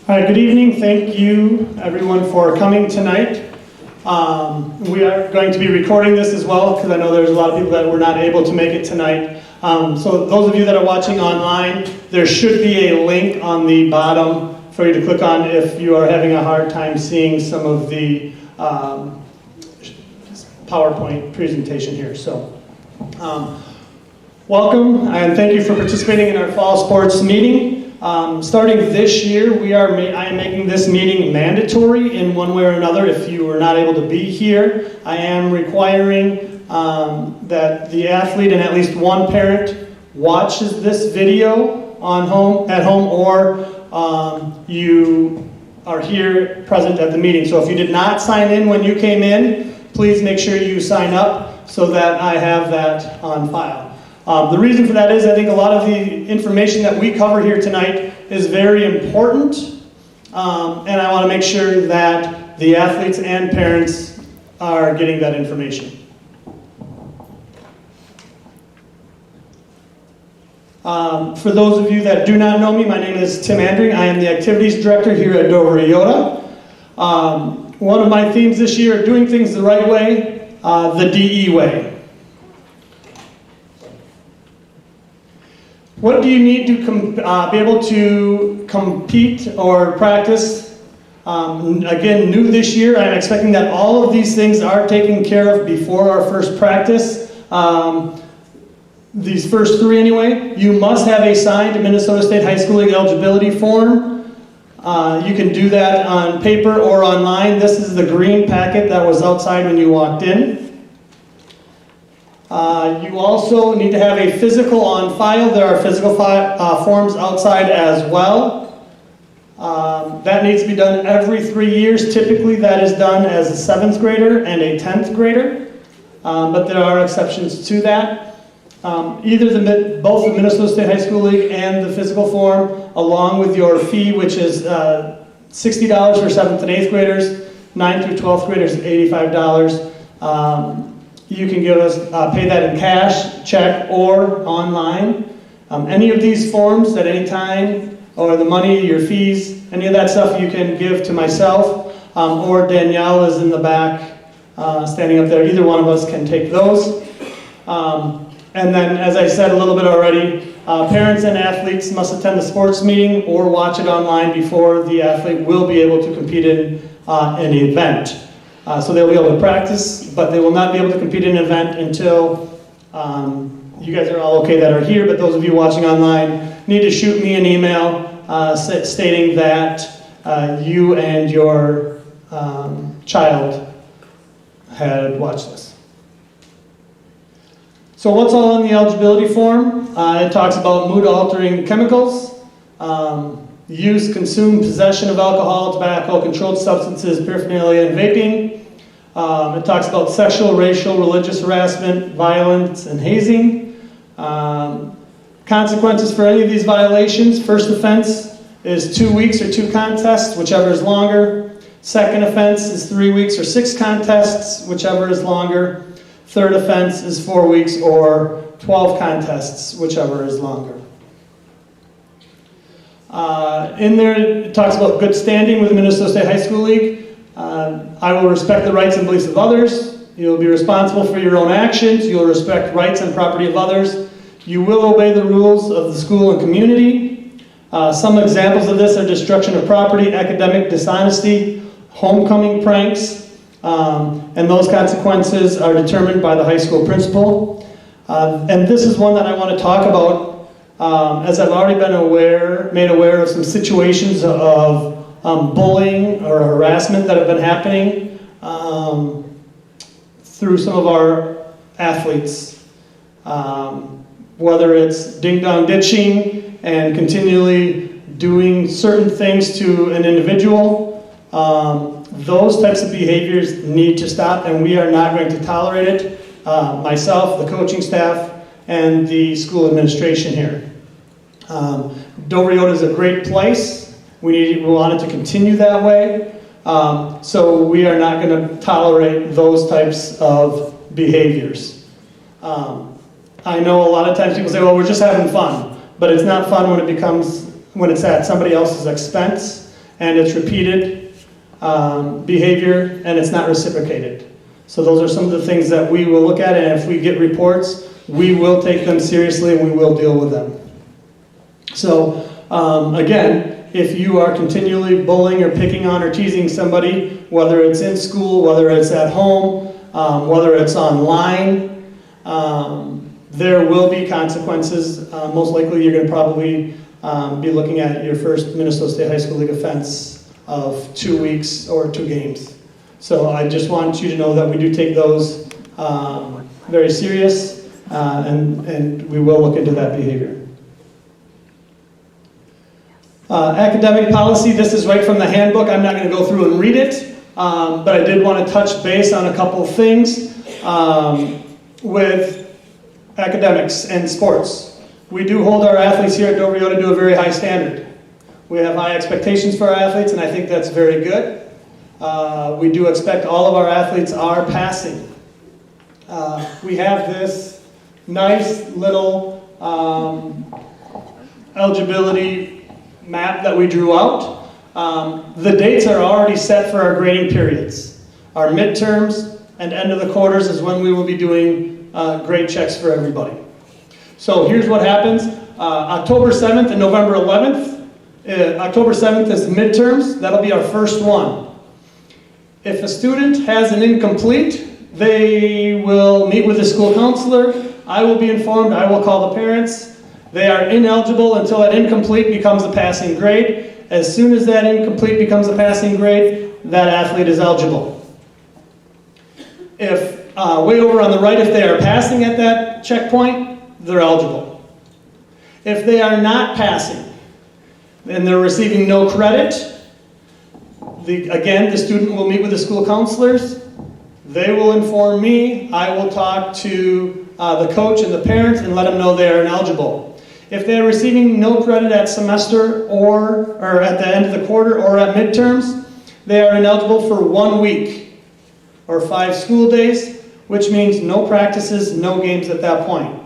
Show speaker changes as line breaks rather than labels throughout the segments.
All right, good evening. Thank you, everyone, for coming tonight. We are going to be recording this as well because I know there's a lot of people that were not able to make it tonight. So those of you that are watching online, there should be a link on the bottom for you to click on if you are having a hard time seeing some of the PowerPoint presentation here. So, welcome and thank you for participating in our fall sports meeting. Starting this year, I am making this meeting mandatory in one way or another. If you are not able to be here, I am requiring that the athlete and at least one parent watches this video at home, or you are here present at the meeting. So if you did not sign in when you came in, please make sure you sign up so that I have that on file. The reason for that is I think a lot of the information that we cover here tonight is very important, and I want to make sure that the athletes and parents are getting that information. For those of you that do not know me, my name is Tim Andring. I am the Activities Director here at Dover-Eyota. One of my themes this year, doing things the right way, the DE way. What do you need to be able to compete or practice? Again, new this year, I'm expecting that all of these things are taken care of before our first practice. These first three anyway. You must have a signed Minnesota State High School League eligibility form. You can do that on paper or online. This is the green packet that was outside when you walked in. You also need to have a physical on file. There are physical forms outside as well. That needs to be done every 3 years. Typically that is done as a 7th grader and a 10th grader, but there are exceptions to that. Both the Minnesota State High School League and the physical form, along with your fee, which is $60 for 7th and 8th graders, 9th through 12th graders, $85. You can pay that in cash, check, or online. Any of these forms at any time, or the money, your fees, any of that stuff you can give to myself, or Danielle is in the back standing up there. Either one of us can take those. And then, as I said a little bit already, parents and athletes must attend the sports meeting or watch it online before the athlete will be able to compete in an event. So they'll be able to practice, but they will not be able to compete in an event until you guys are all okay that are here, but those of you watching online need to shoot me an email stating that you and your child had watched this. So what's all in the eligibility form? It talks about mood-altering chemicals, use, consume, possession of alcohol, tobacco, controlled substances, paraphernalia, and vaping. It talks about sexual, racial, religious harassment, violence, and hazing. Consequences for any of these violations: first offense is 2 weeks or 2 contests, whichever is longer. Second offense is 3 weeks or 6 contests, whichever is longer. Third offense is 4 weeks or 12 contests, whichever is longer. In there, it talks about good standing with the Minnesota State High School League. I will respect the rights and beliefs of others. You will be responsible for your own actions. You will respect rights and property of others. You will obey the rules of the school and community. Some examples of this are destruction of property, academic dishonesty, homecoming pranks, and those consequences are determined by the high school principal. And this is one that I want to talk about. As I've already been made aware of some situations of bullying or harassment that have been happening through some of our athletes. Whether it's ding-dong ditching and continually doing certain things to an individual, those types of behaviors need to stop, and we are not going to tolerate it. Myself, the coaching staff, and the school administration here. Dover-Eyota is a great place. We want it to continue that way. So we are not going to tolerate those types of behaviors. I know a lot of times people say, well, we're just having fun. But it's not fun when it's at somebody else's expense and it's repeated behavior, and it's not reciprocated. So those are some of the things that we will look at, and if we get reports, we will take them seriously and we will deal with them. So again, if you are continually bullying or picking on or teasing somebody, whether it's in school, whether it's at home, whether it's online, there will be consequences. Most likely you're going to probably be looking at your first Minnesota State High School League offense of 2 weeks or 2 games. So I just want you to know that we do take those very serious, and we will look into that behavior. Academic policy, this is right from the handbook. I'm not going to go through and read it, but I did want to touch base on a couple of things with academics and sports. We do hold our athletes here at Dover-Eyota to a very high standard. We have high expectations for our athletes, and I think that's very good. We do expect all of our athletes are passing. We have this nice little eligibility map that we drew out. The dates are already set for our grading periods. Our midterms and end of the quarters is when we will be doing grade checks for everybody. So here's what happens. October 7th and November 11th. October 7th is midterms. That'll be our first one. If a student has an incomplete, they will meet with the school counselor. I will be informed. I will call the parents. They are ineligible until that incomplete becomes a passing grade. As soon as that incomplete becomes a passing grade, that athlete is eligible. If way over on the right, if they are passing at that checkpoint, they're eligible. If they are not passing, and they're receiving no credit, again, the student will meet with the school counselors. They will inform me. I will talk to the coach and the parents and let them know they are ineligible. If they are receiving no credit at semester or at the end of the quarter or at midterms, they are ineligible for 1 week or 5 school days, which means no practices, no games at that point.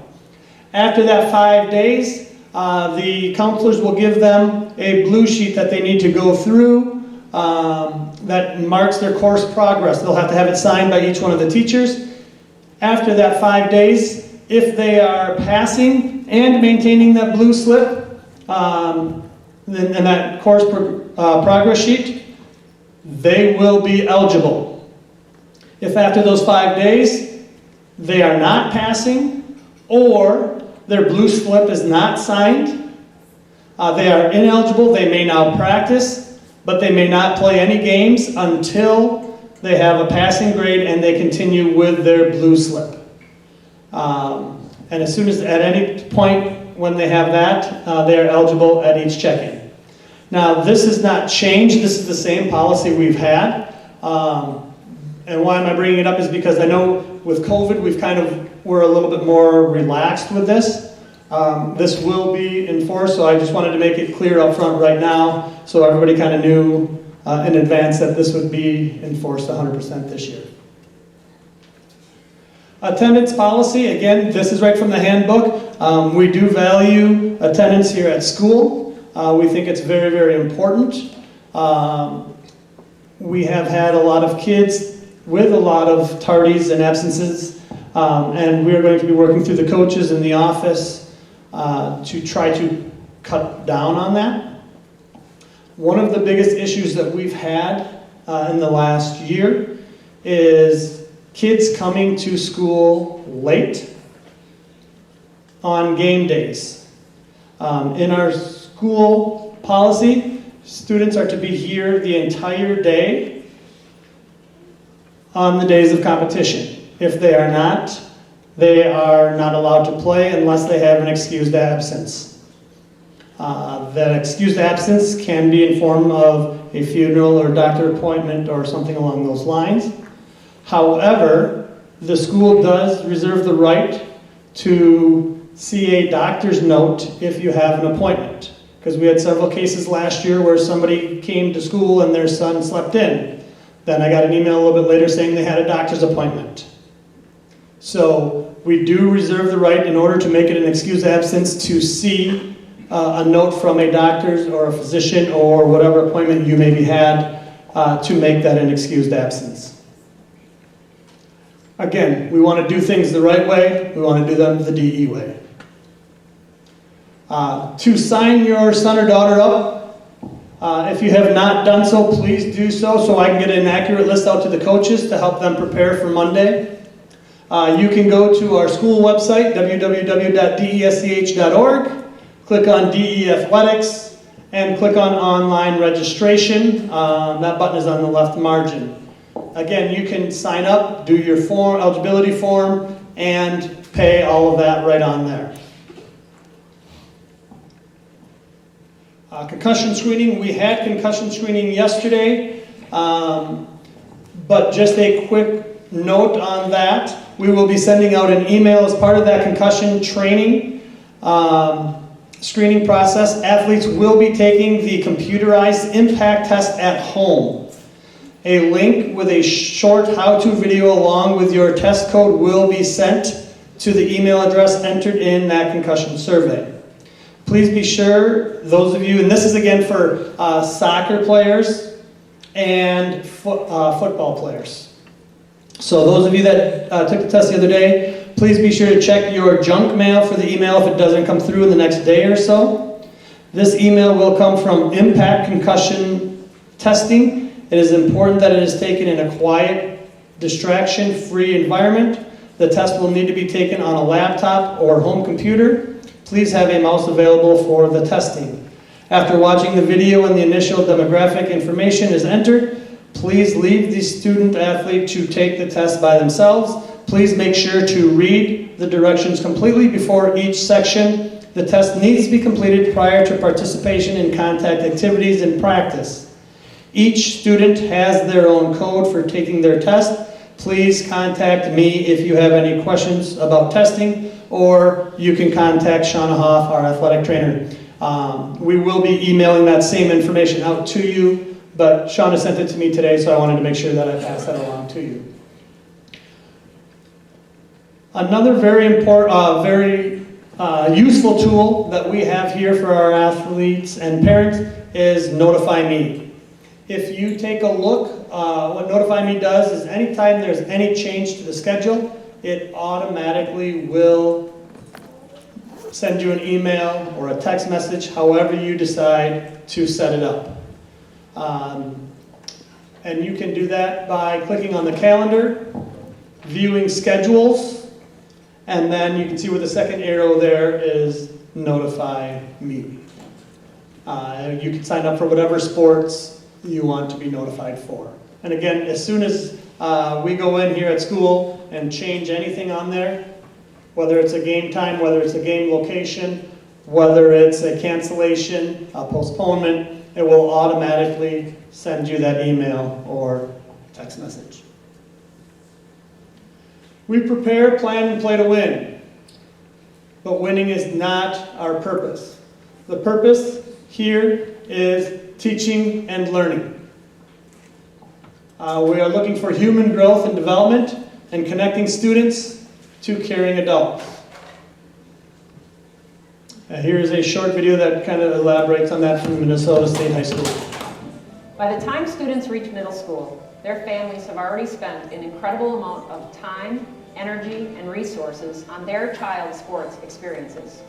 After that 5 days, the counselors will give them a blue sheet that they need to go through that marks their course progress. They'll have to have it signed by each one of the teachers. After that 5 days, if they are passing and maintaining that blue slip and that course progress sheet, they will be eligible. If after those 5 days they are not passing or their blue slip is not signed, they are ineligible. They may now practice, but they may not play any games until they have a passing grade and they continue with their blue slip. And as soon as, at any point when they have that, they are eligible at each check-in. Now, this has not changed. This is the same policy we've had. And why am I bringing it up is because I know with COVID, we're a little bit more relaxed with this. This will be enforced, so I just wanted to make it clear up front right now so everybody kind of knew in advance that this would be enforced 100% this year. Attendance policy, again, this is right from the handbook. We do value attendance here at school. We think it's very, very important. We have had a lot of kids with a lot of tardies and absences, and we are going to be working through the coaches in the office to try to cut down on that. One of the biggest issues that we've had in the last year is kids coming to school late on game days. In our school policy, students are to be here the entire day on the days of competition. If they are not allowed to play unless they have an excused absence. That excused absence can be in form of a funeral or doctor appointment or something along those lines. However, the school does reserve the right to see a doctor's note if you have an appointment. Because we had several cases last year where somebody came to school and their son slept in. Then I got an email a little bit later saying they had a doctor's appointment. So we do reserve the right in order to make it an excused absence to see a note from a doctor's or a physician or whatever appointment you maybe had to make that an excused absence. Again, we want to do things the right way. We want to do them the DE way. To sign your son or daughter up, if you have not done so, please do so I can get an accurate list out to the coaches to help them prepare for Monday. You can go to our school website, www.desch.org, click on DE Athletics, and click on Online Registration. That button is on the left margin. Again, you can sign up, do your form, eligibility form, and pay all of that right on there. Concussion screening, we had concussion screening yesterday, but just a quick note on that. We will be sending out an email as part of that concussion training screening process. Athletes will be taking the computerized impact test at home. A link with a short how-to video along with your test code will be sent to the email address entered in that concussion survey. Please be sure, those of you, and this is again for soccer players and football players. So those of you that took the test the other day, please be sure to check your junk mail for the email if it doesn't come through in the next day or so. This email will come from Impact Concussion Testing. It is important that it is taken in a quiet, distraction-free environment. The test will need to be taken on a laptop or home computer. Please have a mouse available for the testing. After watching the video and the initial demographic information is entered, please leave the student athlete to take the test by themselves. Please make sure to read the directions completely before each section. The test needs to be completed prior to participation in contact activities and practice. Each student has their own code for taking their test. Please contact me if you have any questions about testing, or you can contact Shauna Hoff, our athletic trainer. We will be emailing that same information out to you, but Shauna sent it to me today, so I wanted to make sure that I pass that along to you. Another very important, useful tool that we have here for our athletes and parents is Notify Me. If you take a look, what Notify Me does is anytime there's any change to the schedule, it automatically will send you an email or a text message, however you decide to set it up. And you can do that by clicking on the calendar, viewing schedules, and then you can see with the second arrow there is Notify Me. You can sign up for whatever sports you want to be notified for. And again, as soon as we go in here at school and change anything on there, whether it's a game time, whether it's a game location, whether it's a cancellation, a postponement, it will automatically send you that email or text message. We prepare, plan, and play to win. But winning is not our purpose. The purpose here is teaching and learning. We are looking for human growth and development and connecting students to caring adults. Here's a short video that kind of elaborates on that from Minnesota State High School.
By the time students reach middle school, their families have already spent an incredible amount of time, energy, and resources on their child's sports experiences.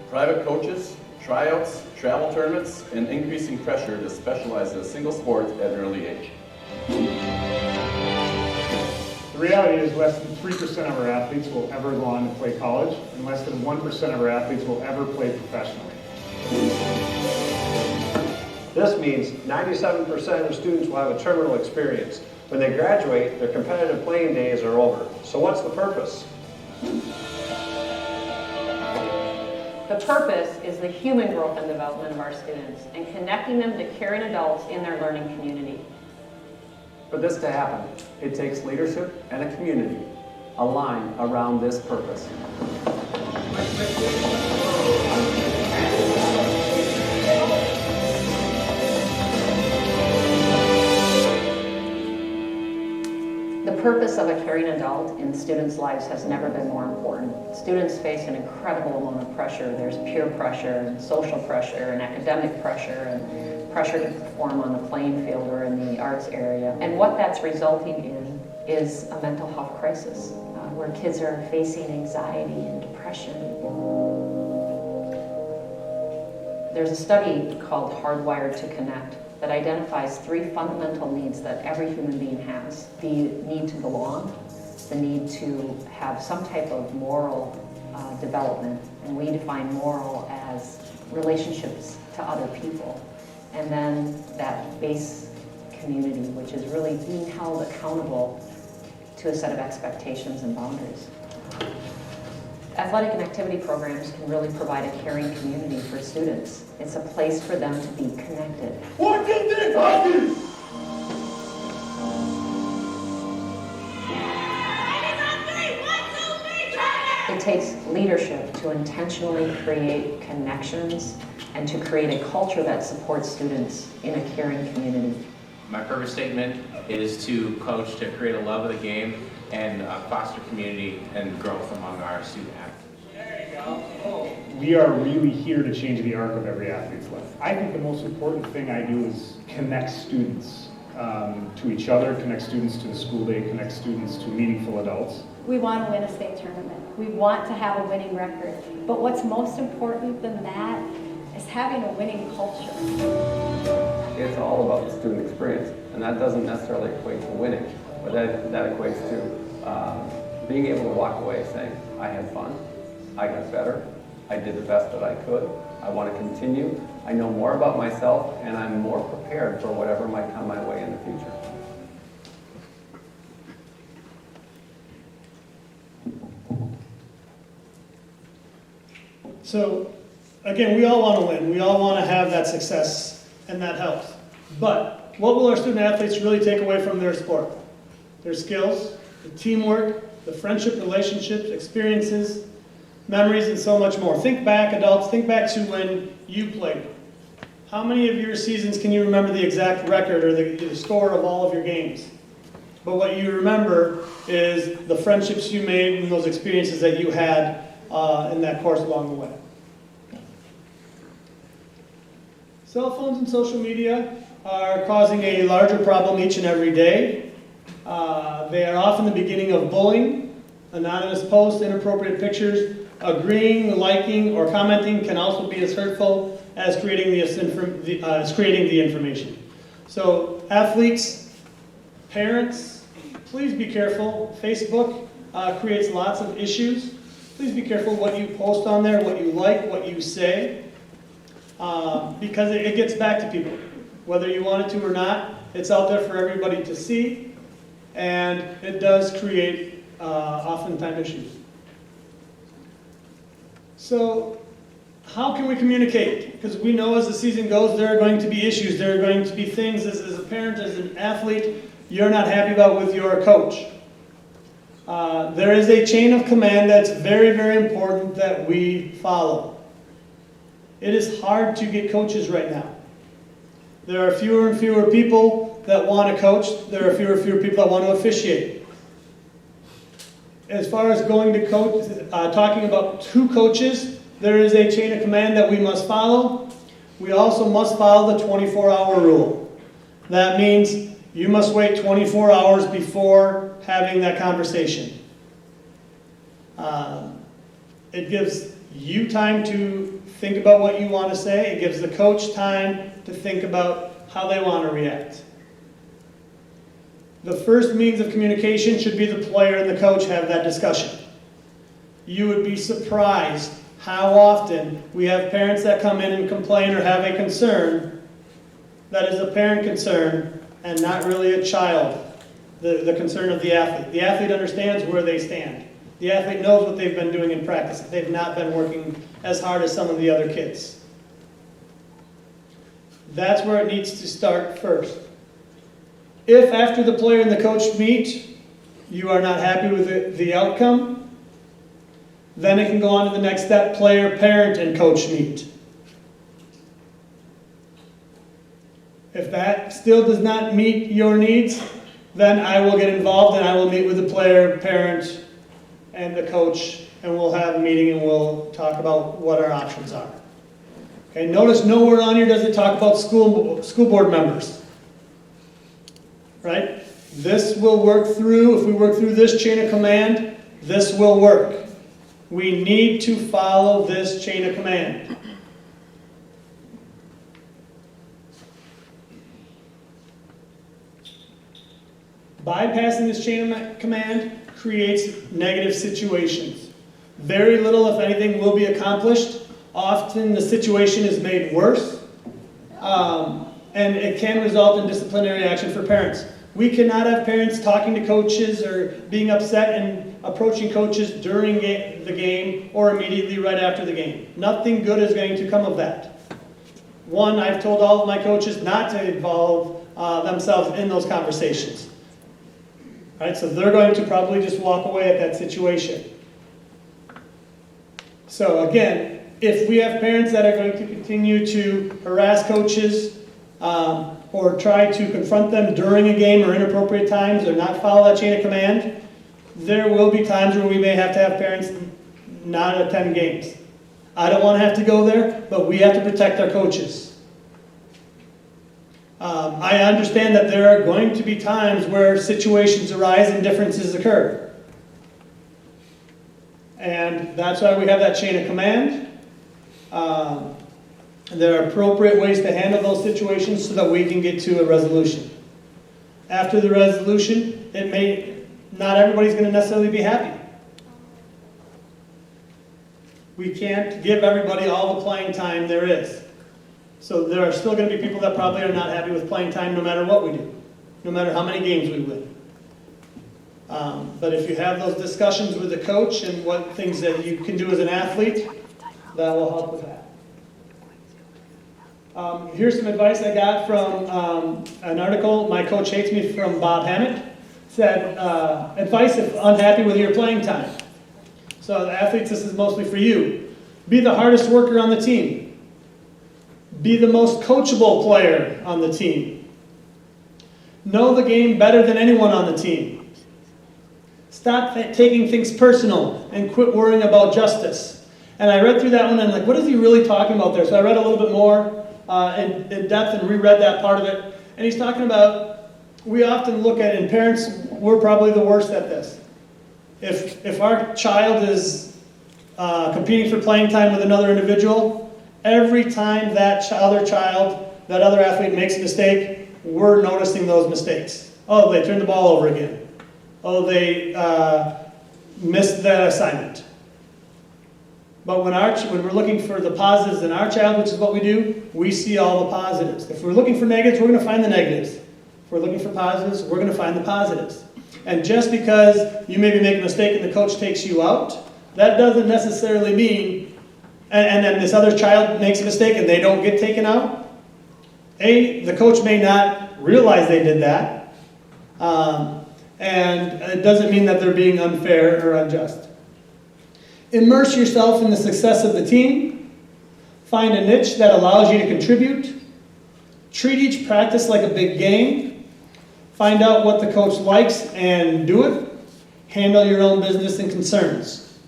Private coaches, tryouts, travel tournaments, and increasing pressure to specialize in a single sport at an early age.
The reality is less than 3% of our athletes will ever go on to play college, and less than 1% of our athletes will ever play professionally.
This means 97% of students will have a terminal experience. When they graduate, their competitive playing days are over. So what's the purpose?
The purpose is the human growth and development of our students and connecting them to caring adults in their learning community.
For this to happen, it takes leadership and a community aligned around this purpose.
The purpose of a caring adult in students' lives has never been more important. Students face an incredible amount of pressure. There's peer pressure and social pressure and academic pressure and pressure to perform on the playing field or in the arts area. And what that's resulting in is a mental health crisis, where kids are facing anxiety and depression. There's a study called Hardwired to Connect that identifies 3 fundamental needs that every human being has. The need to belong, the need to have some type of moral development, and we define moral as relationships to other people. And then that base community, which is really being held accountable to a set of expectations and boundaries. Athletic and activity programs can really provide a caring community for students. It's a place for them to be connected.
1, 2, 3, hockey!
It takes leadership to intentionally create connections and to create a culture that supports students in a caring community.
My purpose statement is to coach to create a love of the game and foster community and growth among our student athletes.
There you go.
We are really here to change the arc of every athlete's life. I think the most important thing I do is connect students to each other, connect students to the school day, connect students to meaningful adults.
We want to win a state tournament. We want to have a winning record. But what's most important than that is having a winning culture.
It's all about the student experience, and that doesn't necessarily equate to winning, but that equates to being able to walk away saying, I had fun, I got better, I did the best that I could, I want to continue, I know more about myself, and I'm more prepared for whatever might come my way in the future.
So, again, we all want to win. We all want to have that success, and that helps. But what will our student athletes really take away from their sport? Their skills, the teamwork, the friendship, relationships, experiences, memories, and so much more. Think back, adults, think back to when you played. How many of your seasons can you remember the exact record or the score of all of your games? But what you remember is the friendships you made and those experiences that you had in that course along the way. Cell phones and social media are causing a larger problem each and every day. They are often the beginning of bullying. Anonymous posts, inappropriate pictures, agreeing, liking, or commenting can also be as hurtful as creating the information. So athletes, parents, please be careful. Facebook creates lots of issues. Please be careful what you post on there, what you like, what you say, because it gets back to people. Whether you want it to or not, it's out there for everybody to see, and it does create oftentimes issues. So how can we communicate? Because we know as the season goes, there are going to be issues. There are going to be things as a parent, as an athlete, you're not happy about with your coach. There is a chain of command that's very, very important that we follow. It is hard to get coaches right now. There are fewer and fewer people that want to coach. There are fewer and fewer people that want to officiate. As far as going to coach, talking about 2 coaches, there is a chain of command that we must follow. We also must follow the 24-hour rule. That means you must wait 24 hours before having that conversation. It gives you time to think about what you want to say. It gives the coach time to think about how they want to react. The first means of communication should be the player and the coach have that discussion. You would be surprised how often we have parents that come in and complain or have a concern that is a parent concern and not really a child, the concern of the athlete. The athlete understands where they stand. The athlete knows what they've been doing in practice. They've not been working as hard as some of the other kids. That's where it needs to start first. If after the player and the coach meet, you are not happy with the outcome, then it can go on to the next step, player, parent, and coach meet. If that still does not meet your needs, then I will get involved and I will meet with the player, parent, and the coach, and we'll have a meeting and we'll talk about what our options are. Okay, notice nowhere on here does it talk about school board members. Right? This will work through, if we work through this chain of command, this will work. We need to follow this chain of command. Bypassing this chain of command creates negative situations. Very little, if anything, will be accomplished. Often the situation is made worse, and it can result in disciplinary action for parents. We cannot have parents talking to coaches or being upset and approaching coaches during the game or immediately right after the game. Nothing good is going to come of that. One, I've told all of my coaches not to involve themselves in those conversations. Right, so they're going to probably just walk away at that situation. So again, if we have parents that are going to continue to harass coaches or try to confront them during a game or inappropriate times or not follow that chain of command, there will be times where we may have to have parents not attend games. I don't want to have to go there, but we have to protect our coaches. I understand that there are going to be times where situations arise and differences occur. And that's why we have that chain of command. There are appropriate ways to handle those situations so that we can get to a resolution. After the resolution, not everybody's going to necessarily be happy. We can't give everybody all the playing time there is. So there are still going to be people that probably are not happy with playing time no matter what we do, no matter how many games we win. But if you have those discussions with the coach and what things that you can do as an athlete, that will help with that. Here's some advice I got from an article, My Coach Hates Me, from Bob Hammett. Said, advice if unhappy with your playing time. So the athletes, this is mostly for you. Be the hardest worker on the team. Be the most coachable player on the team. Know the game better than anyone on the team. Stop taking things personal and quit worrying about justice. And I read through that one and I'm like, what is he really talking about there? So I read a little bit more in depth and reread that part of it. And he's talking about, we often look at, and parents, we're probably the worst at this. If our child is competing for playing time with another individual, every time that other athlete makes a mistake, we're noticing those mistakes. Oh, they turned the ball over again. Oh, they missed that assignment. But when we're looking for the positives in our child, which is what we do, we see all the positives. If we're looking for negatives, we're going to find the negatives. If we're looking for positives, we're going to find the positives. And just because you maybe make a mistake and the coach takes you out, that doesn't necessarily mean, and then this other child makes a mistake and they don't get taken out. The coach may not realize they did that. And it doesn't mean that they're being unfair or unjust. Immerse yourself in the success of the team. Find a niche that allows you to contribute. Treat each practice like a big game. Find out what the coach likes and do it. Handle your own business and concerns.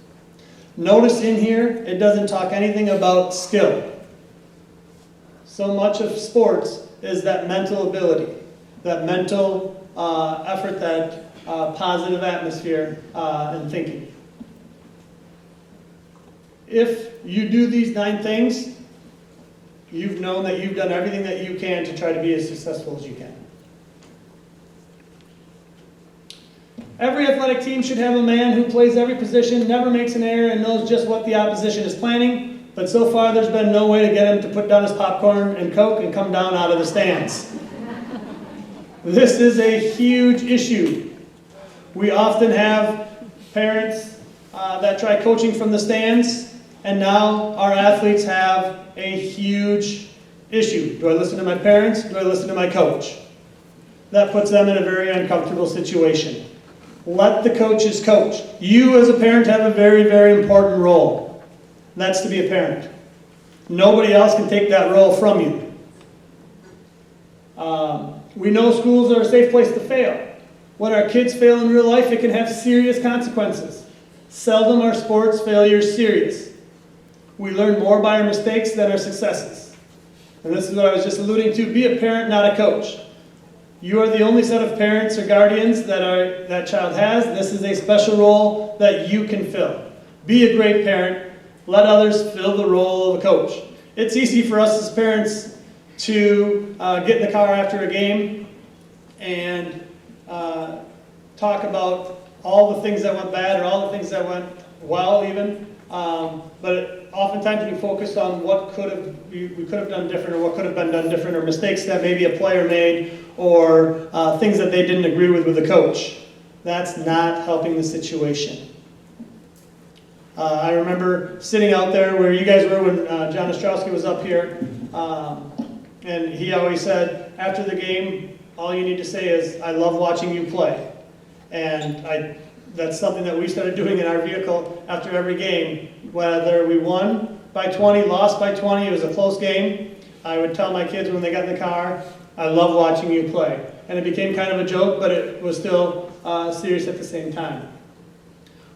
Notice in here, it doesn't talk anything about skill. So much of sports is that mental ability, that mental effort, that positive atmosphere and thinking. If you do these 9 things, you've known that you've done everything that you can to try to be as successful as you can. Every athletic team should have a man who plays every position, never makes an error, and knows just what the opposition is planning. But so far, there's been no way to get him to put down his popcorn and Coke and come down out of the stands. This is a huge issue. We often have parents that try coaching from the stands, and now our athletes have a huge issue. Do I listen to my parents? Do I listen to my coach? That puts them in a very uncomfortable situation. Let the coaches coach. You as a parent have a very, very important role. That's to be a parent. Nobody else can take that role from you. We know schools are a safe place to fail. When our kids fail in real life, it can have serious consequences. Seldom are sports failures serious. We learn more by our mistakes than our successes. And this is what I was just alluding to. Be a parent, not a coach. You are the only set of parents or guardians that child has. This is a special role that you can fill. Be a great parent. Let others fill the role of a coach. It's easy for us as parents to get in the car after a game and talk about all the things that went bad or all the things that went well even. But oftentimes we focus on what we could have done different, or what could have been done different, or mistakes that maybe a player made, or things that they didn't agree with the coach. That's not helping the situation. I remember sitting out there where you guys were when John Ostrowski was up here, and he always said, after the game, all you need to say is, "I love watching you play." And that's something that we started doing in our vehicle after every game. Whether we won by 20, lost by 20, it was a close game, I would tell my kids when they got in the car, "I love watching you play." And it became kind of a joke, but it was still serious at the same time.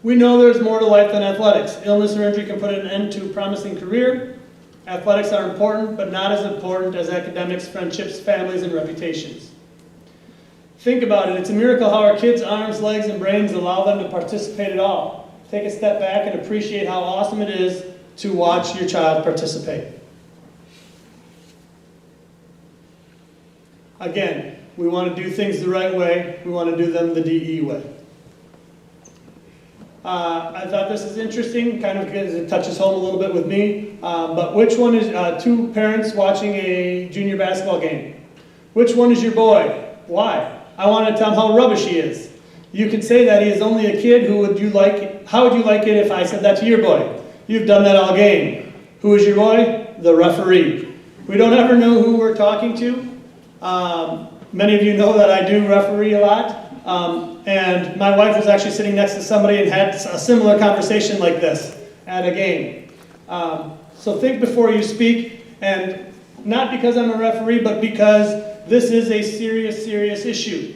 We know there's more to life than athletics. Illness or injury can put an end to a promising career. Athletics are important, but not as important as academics, friendships, families, and reputations. Think about it. It's a miracle how our kids' arms, legs, and brains allow them to participate at all. Take a step back and appreciate how awesome it is to watch your child participate. Again, we want to do things the right way. We want to do them the DE way. I thought this is interesting, kind of because it touches home a little bit with me. But which one is two parents watching a junior basketball game? Which one is your boy? Why? I want to tell him how rubbish he is. You could say that he is only a kid. How would you like it if I said that to your boy? You've done that all game. Who is your boy? The referee. We don't ever know who we're talking to. Many of you know that I do referee a lot. And my wife was actually sitting next to somebody and had a similar conversation like this at a game. So think before you speak, and not because I'm a referee, but because this is a serious, serious issue.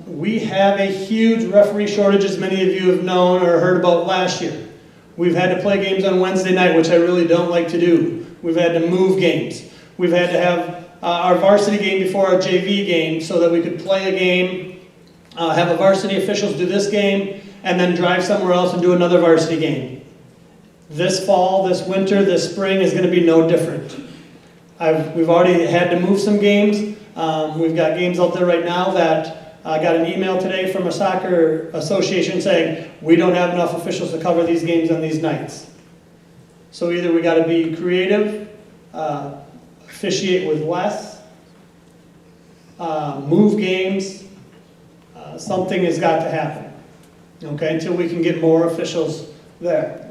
We have a huge referee shortage, as many of you have known or heard about last year. We've had to play games on Wednesday night, which I really don't like to do. We've had to move games. We've had to have our varsity game before our JV game so that we could play a game, have a varsity officials do this game, and then drive somewhere else and do another varsity game. This fall, this winter, this spring is going to be no different. We've already had to move some games. We've got games out there right now that I got an email today from a soccer association saying, we don't have enough officials to cover these games on these nights. So either we got to be creative, officiate with less, move games, something has got to happen, okay, until we can get more officials there.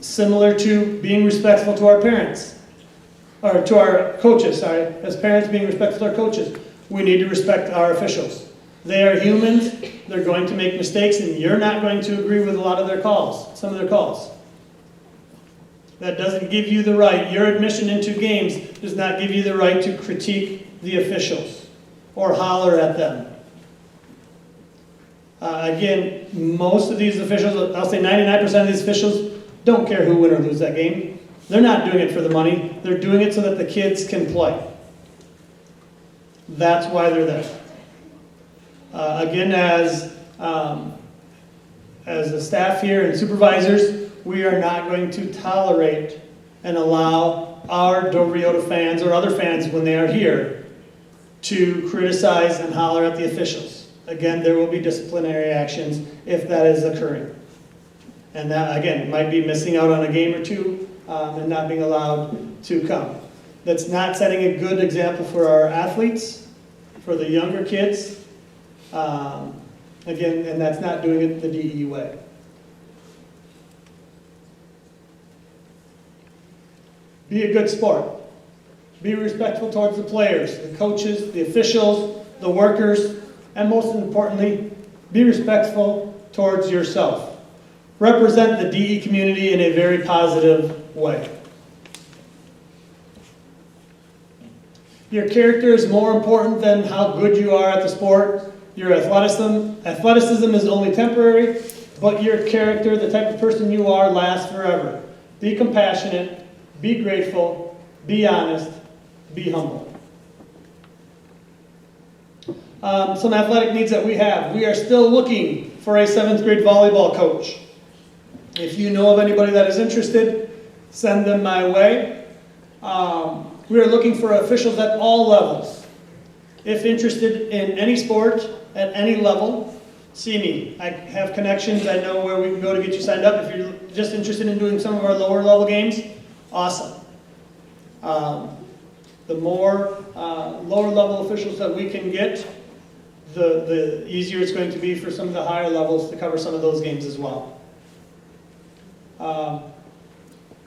Similar to being respectful to our parents. Or to our coaches, sorry, as parents being respectful to our coaches, we need to respect our officials. They are humans, they're going to make mistakes, and you're not going to agree with a lot of their calls, some of their calls. That doesn't give you the right, your admission into games does not give you the right to critique the officials or holler at them. Again, most of these officials, I'll say 99% of these officials, don't care who win or lose that game. They're not doing it for the money. They're doing it so that the kids can play. That's why they're there. Again, as the staff here and supervisors, we are not going to tolerate and allow our Dover-Eyota fans or other fans when they are here to criticize and holler at the officials. Again, there will be disciplinary actions if that is occurring. And that, again, might be missing out on a game or two and not being allowed to come. That's not setting a good example for our athletes, for the younger kids. Again, and that's not doing it the DE way. Be a good sport. Be respectful towards the players, the coaches, the officials, the workers, and most importantly, be respectful towards yourself. Represent the DE community in a very positive way. Your character is more important than how good you are at the sport. Your athleticism is only temporary, but your character, the type of person you are, lasts forever. Be compassionate, be grateful, be honest, be humble. Some athletic needs that we have. We are still looking for a 7th grade volleyball coach. If you know of anybody that is interested, send them my way. We are looking for officials at all levels. If interested in any sport at any level, see me. I have connections. I know where we can go to get you signed up. If you're just interested in doing some of our lower level games, awesome. The more lower level officials that we can get, the easier it's going to be for some of the higher levels to cover some of those games as well.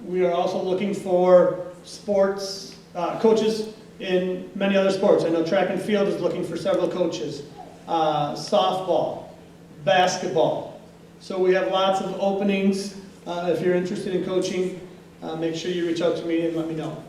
We are also looking for sports coaches in many other sports. I know track and field is looking for several coaches. Softball, basketball. So we have lots of openings. If you're interested in coaching, make sure you reach out to me and let me know.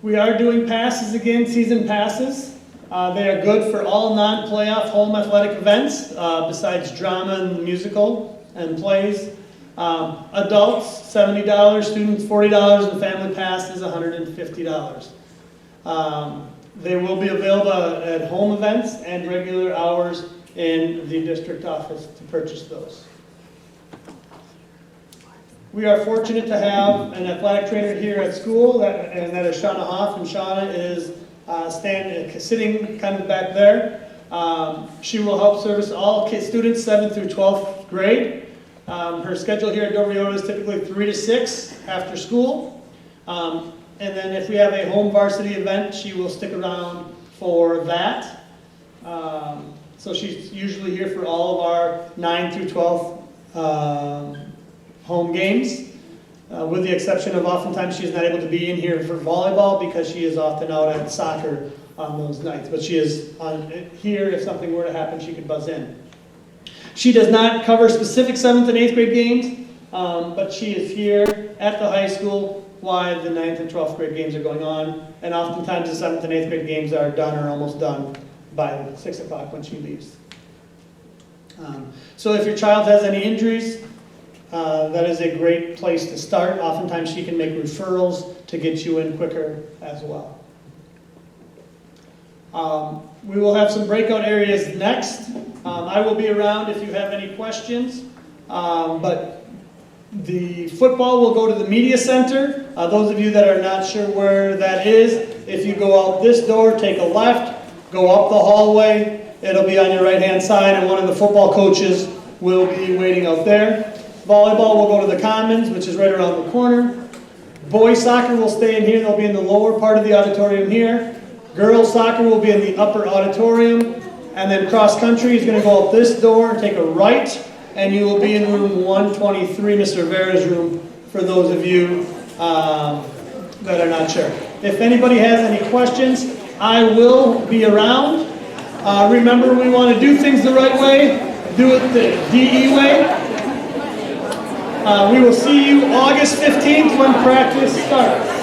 We are doing passes again, season passes. They are good for all non-playoff home athletic events, besides drama and musical and plays. Adults, $70, students, $40, and family pass is $150. They will be available at home events and regular hours in the district office to purchase those. We are fortunate to have an athletic trainer here at school, and that is Shauna Hoff, and Shauna is sitting kind of back there. She will help service all students 7th through 12th grade. Her schedule here at Dover-Eyota is typically 3 to 6 after school. And then if we have a home varsity event, she will stick around for that. So she's usually here for all of our 9 through 12 home games, with the exception of oftentimes she's not able to be in here for volleyball because she is often out at soccer on those nights. But she is here if something were to happen, she could buzz in. She does not cover specific 7th and 8th grade games, but she is here at the high school while the 9th and 12th grade games are going on. And oftentimes the 7th and 8th grade games are done or almost done by 6 o'clock when she leaves. So if your child has any injuries, that is a great place to start. Oftentimes she can make referrals to get you in quicker as well. We will have some breakout areas next. I will be around if you have any questions. But the football will go to the media center. Those of you that are not sure where that is, if you go out this door, take a left, go up the hallway. It'll be on your right-hand side, and one of the football coaches will be waiting out there. Volleyball will go to the Commons, which is right around the corner. Boys soccer will stay in here. They'll be in the lower part of the auditorium here. Girls soccer will be in the upper auditorium. And then cross country is going to go up this door, take a right, and you will be in room 123, Mr. Rivera's room, for those of you that are not sure. If anybody has any questions, I will be around. Remember, we want to do things the right way. Do it the DE way. We will see you August 15th when practice starts.